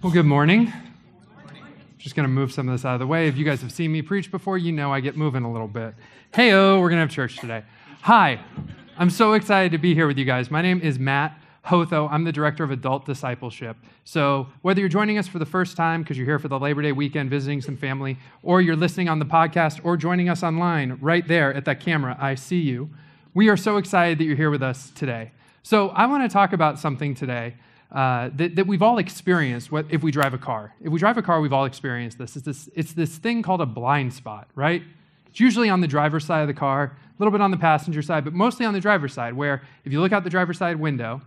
Well, good morning. Just going to move some of this out of the way. If you guys have seen me preach before, you know I get moving a little bit. Hey-o, we're going to have church today. Hi, I'm so excited to be here with you guys. My name is Matt Hotho. I'm the Director of Adult Discipleship. So whether you're joining us for the first time because you're here for the Labor Day weekend visiting some family, or you're listening on the podcast, or joining us online right there at that camera, I see you. We are so excited that you're here with us today. So I want to talk about something today that we've all experienced if we drive a car. If we drive a car, we've all experienced this. It's this thing called a blind spot, right? It's usually on the driver's side of the car, a little bit on the passenger side, but mostly on the driver's side, where if you look out the driver's side window,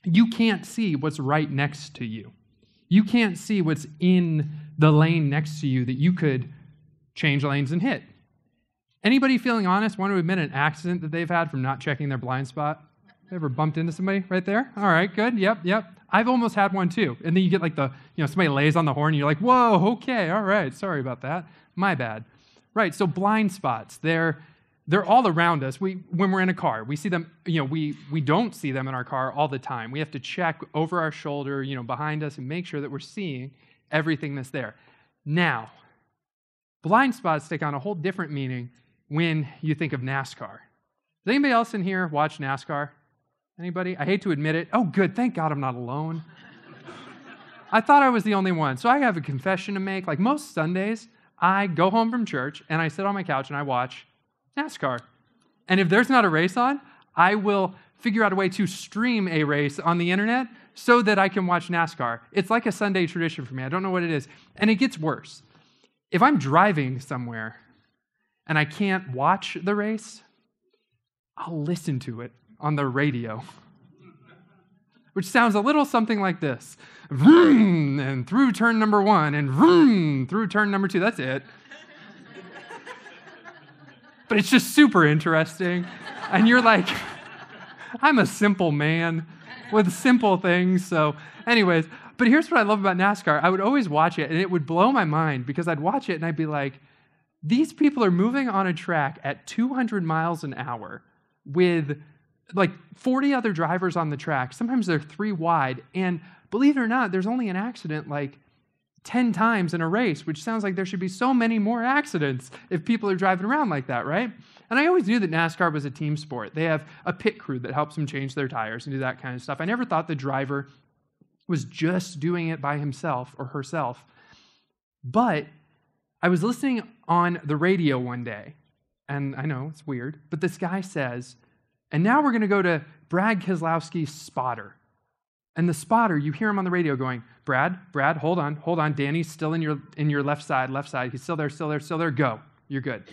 you can't see what's right next to you. You can't see what's in the lane next to you that you could change lanes and hit. Anybody feeling honest want to admit an accident that they've had from not checking their blind spot? Ever bumped into somebody right there? All right, good. Yep. I've almost had one too. And then you get like somebody lays on the horn and you're like, whoa, okay, all right, sorry about that. My bad. Right, so blind spots, they're all around us. When we're in a car, we see them, we don't see them in our car all the time. We have to check over our shoulder, behind us and make sure that we're seeing everything that's there. Now, blind spots take on a whole different meaning when you think of NASCAR. Does anybody else in here watch NASCAR? Anybody? I hate to admit it. Oh, good. Thank God I'm not alone. I thought I was the only one. So I have a confession to make. Like most Sundays, I go home from church and I sit on my couch and I watch NASCAR. And if there's not a race on, I will figure out a way to stream a race on the internet so that I can watch NASCAR. It's like a Sunday tradition for me. I don't know what it is. And it gets worse. If I'm driving somewhere and I can't watch the race, I'll listen to it on the radio, which sounds a little something like this. Vroom, and through turn number 1, and vroom, through turn number 2. That's it. But it's just super interesting. And you're like, I'm a simple man with simple things. So anyways, but here's what I love about NASCAR. I would always watch it, and it would blow my mind because I'd watch it, and I'd be like, these people are moving on a track at 200 miles an hour with like 40 other drivers on the track. Sometimes they're 3 wide. And believe it or not, there's only an accident like 10 times in a race, which sounds like there should be so many more accidents if people are driving around like that, right? And I always knew that NASCAR was a team sport. They have a pit crew that helps them change their tires and do that kind of stuff. I never thought the driver was just doing it by himself or herself. But I was listening on the radio one day, and I know it's weird, but this guy says, and now we're going to go to Brad Keselowski's spotter. And the spotter, you hear him on the radio going, Brad, hold on. Danny's still in your left side. He's still there. Go. You're good.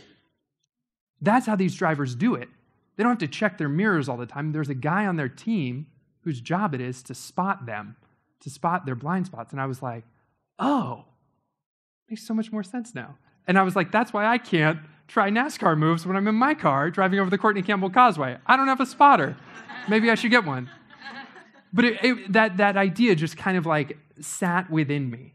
That's how these drivers do it. They don't have to check their mirrors all the time. There's a guy on their team whose job it is to spot them, to spot their blind spots. And I was like, oh, makes so much more sense now. And I was like, that's why I can't try NASCAR moves when I'm in my car driving over the Courtney Campbell Causeway. I don't have a spotter. Maybe I should get one. But that idea just kind of like sat within me,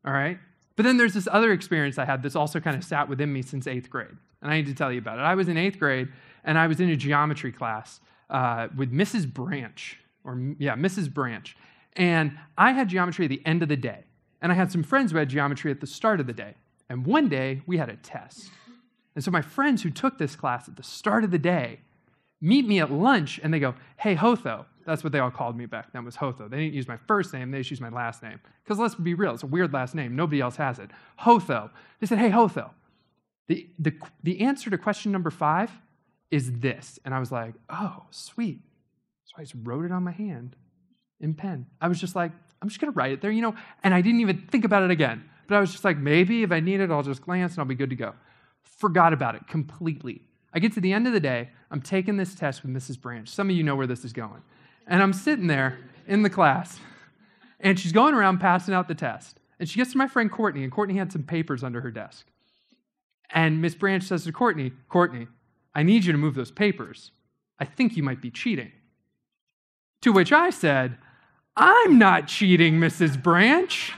all right? But then there's this other experience I had that's also kind of sat within me since 8th grade, and I need to tell you about it. I was in 8th grade, and I was in a geometry class with Mrs. Branch, Mrs. Branch, and I had geometry at the end of the day, and I had some friends who had geometry at the start of the day, and one day we had a test. And so my friends who took this class at the start of the day meet me at lunch, and they go, hey, Hotho. That's what they all called me back then, was Hotho. They didn't use my first name. They just used my last name. Because let's be real, it's a weird last name. Nobody else has it. Hotho. They said, hey, Hotho, the answer to question number 5 is this. And I was like, oh, sweet. So I just wrote it on my hand in pen. I was just like, I'm just going to write it there, and I didn't even think about it again. But I was just like, maybe if I need it, I'll just glance and I'll be good to go. Forgot about it completely. I get to the end of the day, I'm taking this test with Mrs. Branch. Some of you know where this is going. And I'm sitting there in the class, and she's going around passing out the test. And she gets to my friend Courtney, and Courtney had some papers under her desk. And Miss Branch says to Courtney, I need you to move those papers. I think you might be cheating. To which I said, I'm not cheating, Mrs. Branch.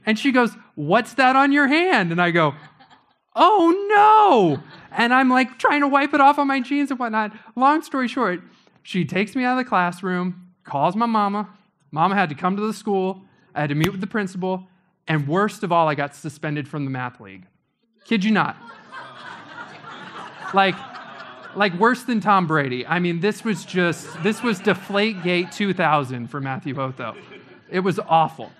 And she goes, what's that on your hand? And I go, oh no. And I'm like trying to wipe it off on my jeans and whatnot. Long story short, she takes me out of the classroom, calls my mama. Mama had to come to the school. I had to meet with the principal, and worst of all, I got suspended from the math league. Kid you not. Like worse than Tom Brady. I mean, this was Deflategate 2000 for Matthew Hotho. It was awful.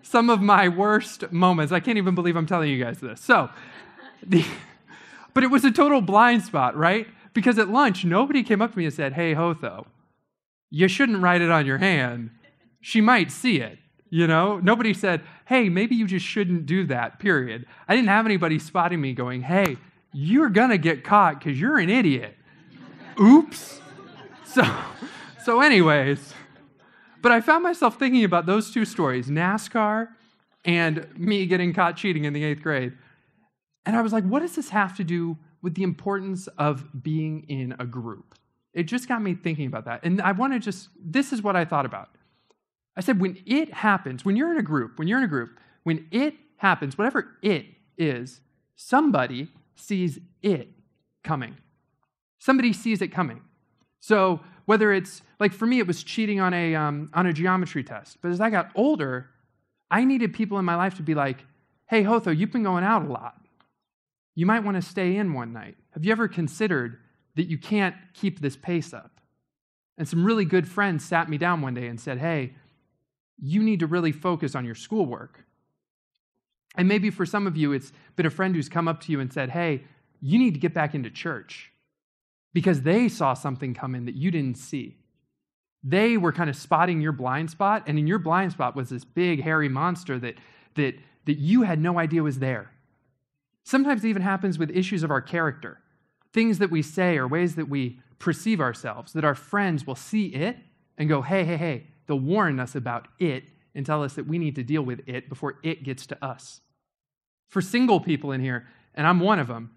Some of my worst moments. I can't even believe I'm telling you guys this. But it was a total blind spot, right? Because at lunch, nobody came up to me and said, hey, Hotho, you shouldn't write it on your hand. She might see it, you know? Nobody said, hey, maybe you just shouldn't do that, period. I didn't have anybody spotting me going, hey, you're going to get caught because you're an idiot. Oops. So anyways, but I found myself thinking about those two stories, NASCAR and me getting caught cheating in the 8th grade. And I was like, what does this have to do with the importance of being in a group? It just got me thinking about that. And this is what I thought about. I said, when it happens, when you're in a group, when it happens, whatever it is, somebody sees it coming. Somebody sees it coming. So whether it's, like for me, it was cheating on a geometry test. But as I got older, I needed people in my life to be like, hey, Hotho, you've been going out a lot. You might want to stay in one night. Have you ever considered that you can't keep this pace up? And some really good friends sat me down one day and said, hey, you need to really focus on your schoolwork. And maybe for some of you, it's been a friend who's come up to you and said, hey, you need to get back into church because they saw something come in that you didn't see. They were kind of spotting your blind spot, and in your blind spot was this big, hairy monster that you had no idea was there. Sometimes it even happens with issues of our character, things that we say or ways that we perceive ourselves, that our friends will see it and go, hey, they'll warn us about it and tell us that we need to deal with it before it gets to us. For single people in here, and I'm one of them,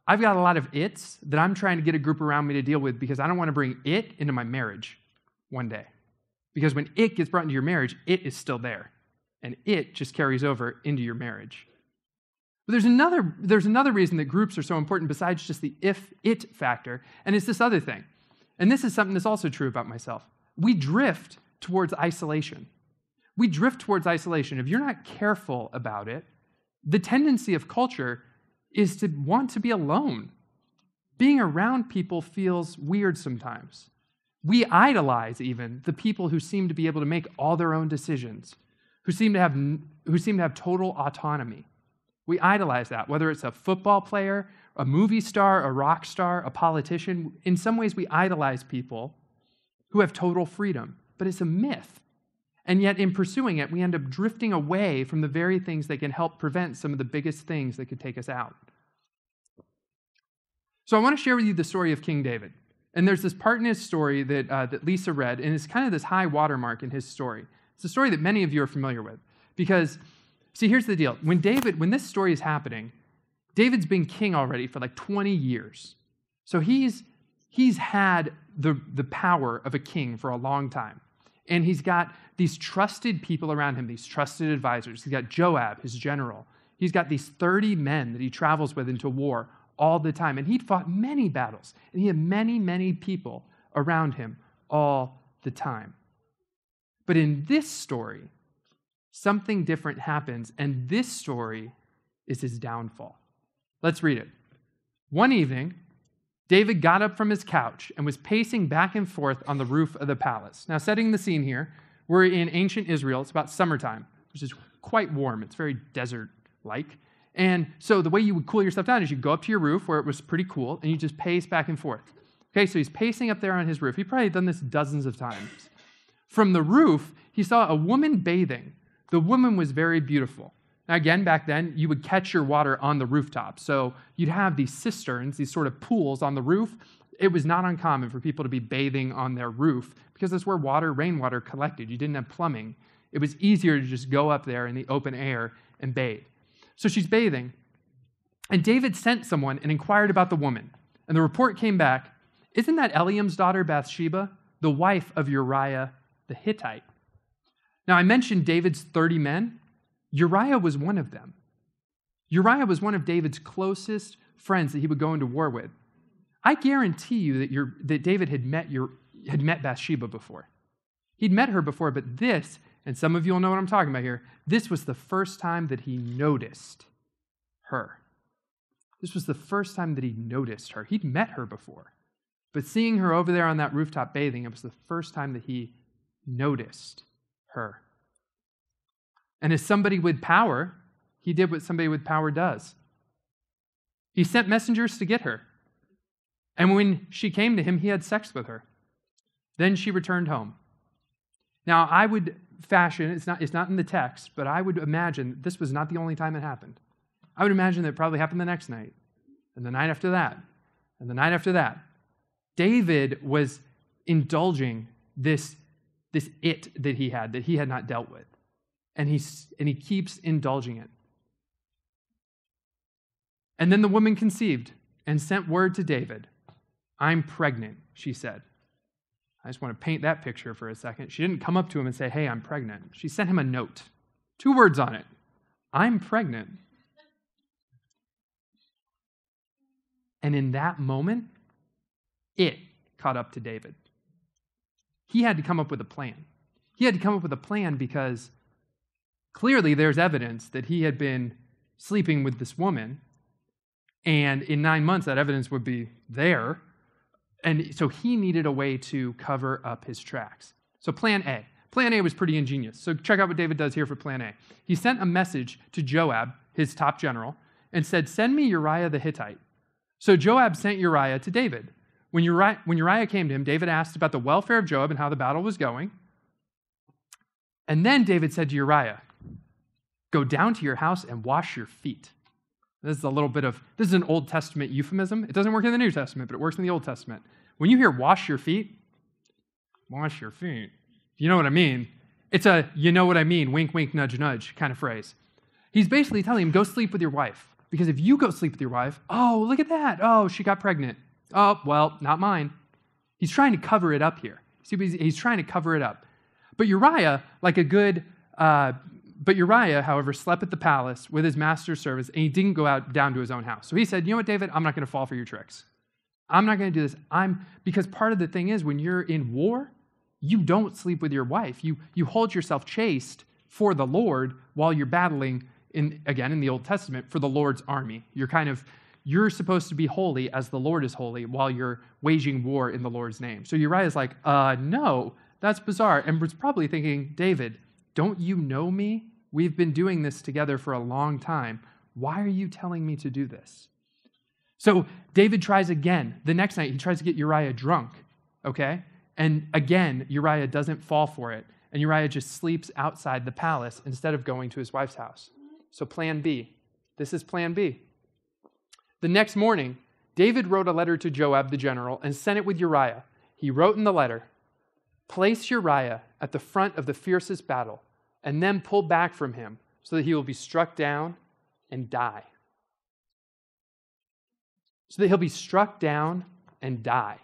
I've got a lot of it's that I'm trying to get a group around me to deal with because I don't want to bring it into my marriage one day. Because when it gets brought into your marriage, it is still there. And it just carries over into your marriage. But there's another reason that groups are so important besides just the if-it factor, and it's this other thing. And this is something that's also true about myself. We drift towards isolation. We drift towards isolation. If you're not careful about it, the tendency of culture is to want to be alone. Being around people feels weird sometimes. We idolize even the people who seem to be able to make all their own decisions, who seem to have total autonomy. We idolize that, whether it's a football player, a movie star, a rock star, a politician. In some ways, we idolize people who have total freedom, but it's a myth. And yet, in pursuing it, we end up drifting away from the very things that can help prevent some of the biggest things that could take us out. So I want to share with you the story of King David. And there's this part in his story that Lisa read, and it's kind of this high watermark in his story. It's a story that many of you are familiar with. Because, see, here's the deal. When this story is happening, David's been king already for like 20 years. So he's had the power of a king for a long time. And he's got these trusted people around him, these trusted advisors. He's got Joab, his general. He's got these 30 men that he travels with into war all the time. And he'd fought many battles. And he had many, many people around him all the time. But in this story, something different happens. And this story is his downfall. Let's read it. One evening, David got up from his couch and was pacing back and forth on the roof of the palace. Now, setting the scene here, we're in ancient Israel. It's about summertime, which is quite warm. It's very desert-like. And so the way you would cool yourself down is you go up to your roof where it was pretty cool, and you just pace back and forth. Okay, so he's pacing up there on his roof. He probably done this dozens of times. From the roof, he saw a woman bathing. The woman was very beautiful. Now, again, back then, you would catch your water on the rooftop. So you'd have these cisterns, these sort of pools on the roof. It was not uncommon for people to be bathing on their roof because that's where rainwater collected. You didn't have plumbing. It was easier to just go up there in the open air and bathe. So she's bathing. And David sent someone and inquired about the woman. And the report came back, isn't that Eliam's daughter Bathsheba, the wife of Uriah the Hittite? Now, I mentioned David's 30 men. Uriah was one of them. Uriah was one of David's closest friends that he would go into war with. I guarantee you that David had met Bathsheba before. He'd met her before, but this, and some of you will know what I'm talking about here, this was the first time that he noticed her. This was the first time that he noticed her. He'd met her before, but seeing her over there on that rooftop bathing, it was the first time that he noticed her. And as somebody with power, he did what somebody with power does. He sent messengers to get her. And when she came to him, he had sex with her. Then she returned home. Now, I would fashion, it's not in the text, but I would imagine this was not the only time it happened. I would imagine that it probably happened the next night, and the night after that, and the night after that. David was indulging this it that he had not dealt with. And he keeps indulging it. And then the woman conceived and sent word to David. I'm pregnant, she said. I just want to paint that picture for a second. She didn't come up to him and say, hey, I'm pregnant. She sent him a note. 2 words on it. I'm pregnant. And in that moment, it caught up to David. He had to come up with a plan. He had to come up with a plan because clearly there's evidence that he had been sleeping with this woman, and in 9 months that evidence would be there. And so he needed a way to cover up his tracks. So plan A. Plan A was pretty ingenious. So check out what David does here for plan A. He sent a message to Joab, his top general, and said, send me Uriah the Hittite. So Joab sent Uriah to David. When Uriah came to him, David asked about the welfare of Joab and how the battle was going. And then David said to Uriah, go down to your house and wash your feet. This is an Old Testament euphemism. It doesn't work in the New Testament, but it works in the Old Testament. When you hear wash your feet, you know what I mean. It's a you know what I mean, wink, wink, nudge, nudge kind of phrase. He's basically telling him, go sleep with your wife. Because if you go sleep with your wife, oh, look at that. Oh, she got pregnant. Oh, well, not mine. He's trying to cover it up here. See, he's trying to cover it up. But Uriah, however, slept at the palace with his master's servants, and he didn't go down to his own house. So he said, you know what, David, I'm not going to fall for your tricks. I'm not going to do this. Because part of the thing is, when you're in war, you don't sleep with your wife. You hold yourself chaste for the Lord while you're battling, in the Old Testament, for the Lord's army. You're supposed to be holy as the Lord is holy while you're waging war in the Lord's name. So Uriah's like, no, that's bizarre. And was probably thinking, David, don't you know me? We've been doing this together for a long time. Why are you telling me to do this? So David tries again. The next night, he tries to get Uriah drunk, okay? And again, Uriah doesn't fall for it. And Uriah just sleeps outside the palace instead of going to his wife's house. So plan B. This is plan B. The next morning, David wrote a letter to Joab the general and sent it with Uriah. He wrote in the letter, place Uriah at the front of the fiercest battle, and then pull back from him so that he will be struck down and die. So that he'll be struck down and die.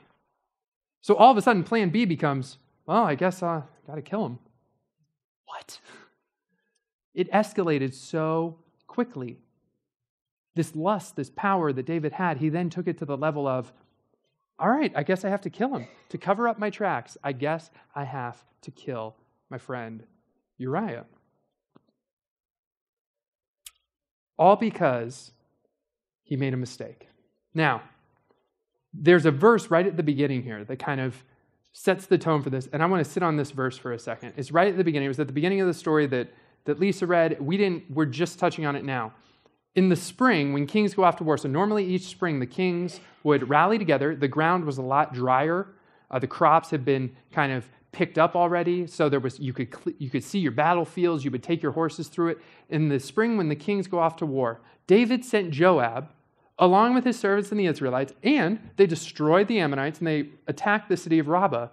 So all of a sudden, plan B becomes, well, I guess I got to kill him. What? It escalated so quickly. This lust, this power that David had, he then took it to the level of, all right, I guess I have to kill him. To cover up my tracks, I guess I have to kill my friend Uriah. All because he made a mistake. Now, there's a verse right at the beginning here that kind of sets the tone for this, and I want to sit on this verse for a second. It's right at the beginning. It was at the beginning of the story that Lisa read. We're just touching on it now. In the spring, when kings go off to war, so normally each spring the kings would rally together. The ground was a lot drier. The crops had been kind of picked up already, so you could see your battlefields. You would take your horses through it. In the spring, when the kings go off to war, David sent Joab along with his servants and the Israelites, and they destroyed the Ammonites and they attacked the city of Rabbah.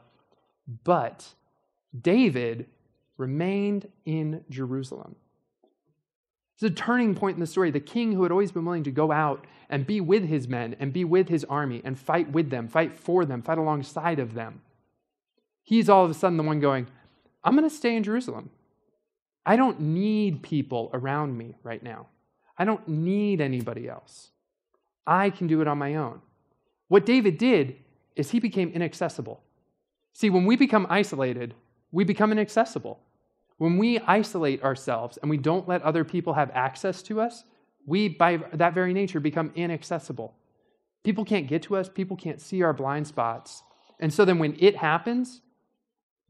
But David remained in Jerusalem. It's a turning point in the story. The king who had always been willing to go out and be with his men and be with his army and fight with them, fight for them, fight alongside of them. He's all of a sudden the one going, I'm going to stay in Jerusalem. I don't need people around me right now. I don't need anybody else. I can do it on my own. What David did is he became inaccessible. See, when we become isolated, we become inaccessible. When we isolate ourselves and we don't let other people have access to us, we, by that very nature, become inaccessible. People can't get to us. People can't see our blind spots. And so then when it happens,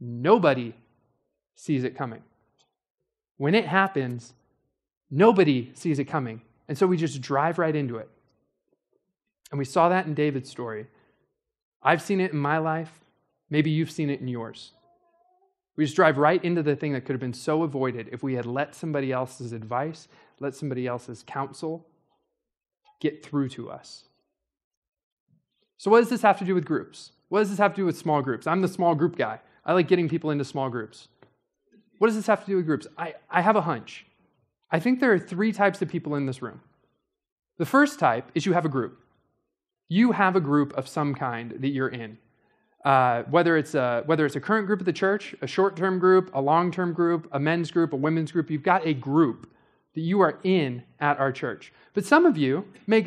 nobody sees it coming. When it happens, nobody sees it coming. And so we just drive right into it. And we saw that in David's story. I've seen it in my life. Maybe you've seen it in yours. We just drive right into the thing that could have been so avoided if we had let somebody else's advice, let somebody else's counsel get through to us. So what does this have to do with groups? What does this have to do with small groups? I'm the small group guy. I like getting people into small groups. What does this have to do with groups? I have a hunch. I think there are 3 types of people in this room. The first type is you have a group. You have a group of some kind that you're in. Whether it's a current group at the church, a short-term group, a long-term group, a men's group, a women's group, you've got a group that you are in at our church. But some of you may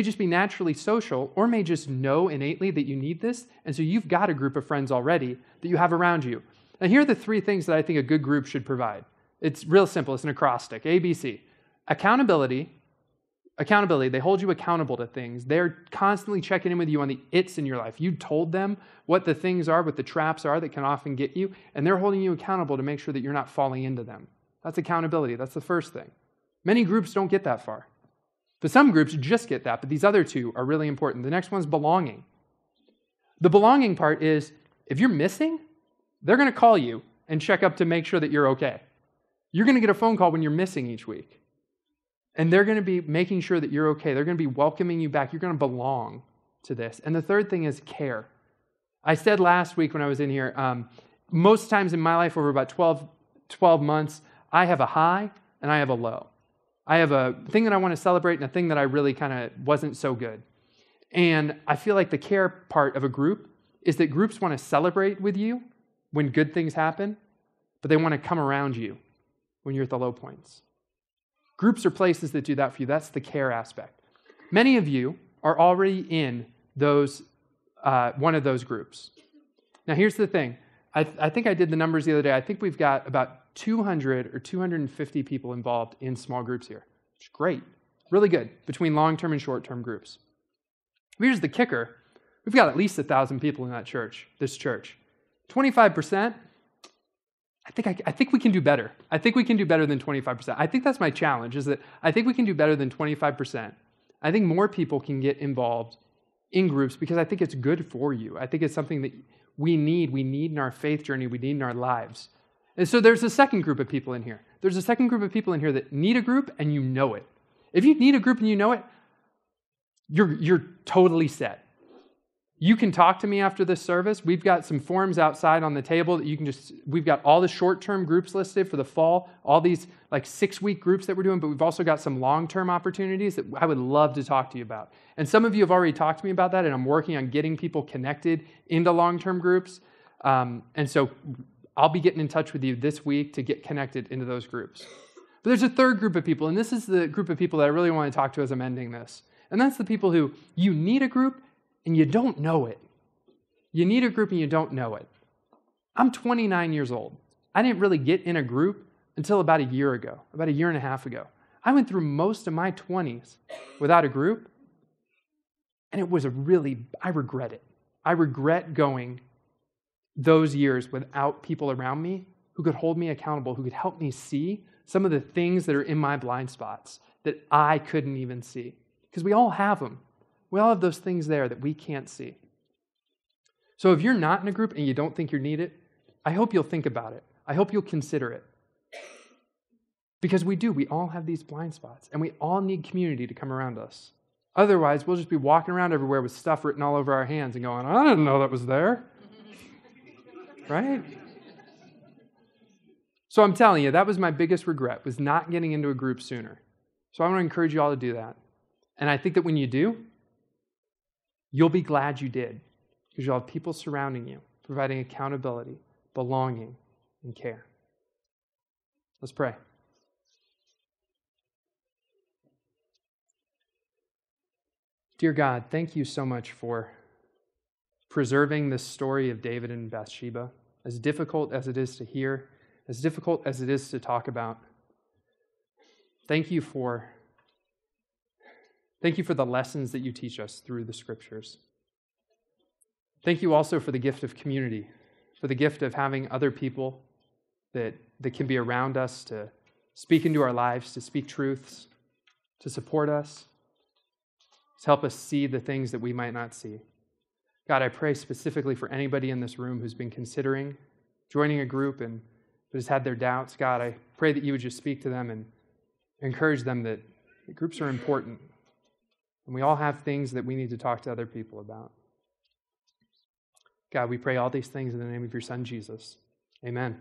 just be naturally social or may just know innately that you need this, and so you've got a group of friends already that you have around you. Now here are the 3 things that I think a good group should provide. It's real simple. It's an acrostic, ABC. Accountability, they hold you accountable to things. They're constantly checking in with you on the it's in your life. You told them what the things are, what the traps are that can often get you, and they're holding you accountable to make sure that you're not falling into them. That's accountability. That's the first thing. Many groups don't get that far. But some groups just get that, but these other 2 are really important. The next one's belonging. The belonging part is, if you're missing, they're going to call you and check up to make sure that you're okay. You're going to get a phone call when you're missing each week. And they're going to be making sure that you're okay. They're going to be welcoming you back. You're going to belong to this. And the third thing is care. I said last week when I was in here, most times in my life over about 12 months, I have a high and I have a low. I have a thing that I want to celebrate and a thing that I really kind of wasn't so good. And I feel like the care part of a group is that groups want to celebrate with you when good things happen, but they want to come around you when you're at the low points. Groups are places that do that for you. That's the care aspect. Many of you are already in those one of those groups. Now, here's the thing. I think I did the numbers the other day. I think we've got about 200 or 250 people involved in small groups here, which is great. Really good between long-term and short-term groups. Here's the kicker. We've got at least 1,000 people in that church, this church. 25%, I think we can do better. I think we can do better than 25%. I think that's my challenge, is that I think we can do better than 25%. I think more people can get involved in groups because I think it's good for you. I think it's something that we need in our faith journey, we need in our lives. And so there's a second group of people in here. There's a second group of people in here that need a group and you know it. If you need a group and you know it, you're totally set. You can talk to me after this service. We've got some forms outside on the table that we've got all the short-term groups listed for the fall, all these like 6-week groups that we're doing, but we've also got some long-term opportunities that I would love to talk to you about. And some of you have already talked to me about that, and I'm working on getting people connected into long-term groups. And so I'll be getting in touch with you this week to get connected into those groups. But there's a third group of people, and this is the group of people that I really want to talk to as I'm ending this. And that's the people who you need a group and you don't know it. You need a group and you don't know it. I'm 29 years old. I didn't really get in a group until about a year and a half ago. I went through most of my 20s without a group, and I regret it. I regret going those years without people around me who could hold me accountable, who could help me see some of the things that are in my blind spots that I couldn't even see. Because we all have them. We all have those things there that we can't see. So if you're not in a group and you don't think you need it, I hope you'll think about it. I hope you'll consider it. Because we do. We all have these blind spots, and we all need community to come around us. Otherwise, we'll just be walking around everywhere with stuff written all over our hands and going, I didn't know that was there. Right? So I'm telling you, that was my biggest regret, was not getting into a group sooner. So I want to encourage you all to do that. And I think that when you do, you'll be glad you did, because you'll have people surrounding you, providing accountability, belonging, and care. Let's pray. Dear God, thank you so much for preserving this story of David and Bathsheba. as difficult as it is to hear, as difficult as it is to talk about. Thank you for the lessons that you teach us through the Scriptures. Thank you also for the gift of community, for the gift of having other people that can be around us to speak into our lives, to speak truths, to support us, to help us see the things that we might not see. God, I pray specifically for anybody in this room who's been considering joining a group and has had their doubts. God, I pray that you would just speak to them and encourage them that groups are important. And we all have things that we need to talk to other people about. God, we pray all these things in the name of your Son, Jesus. Amen.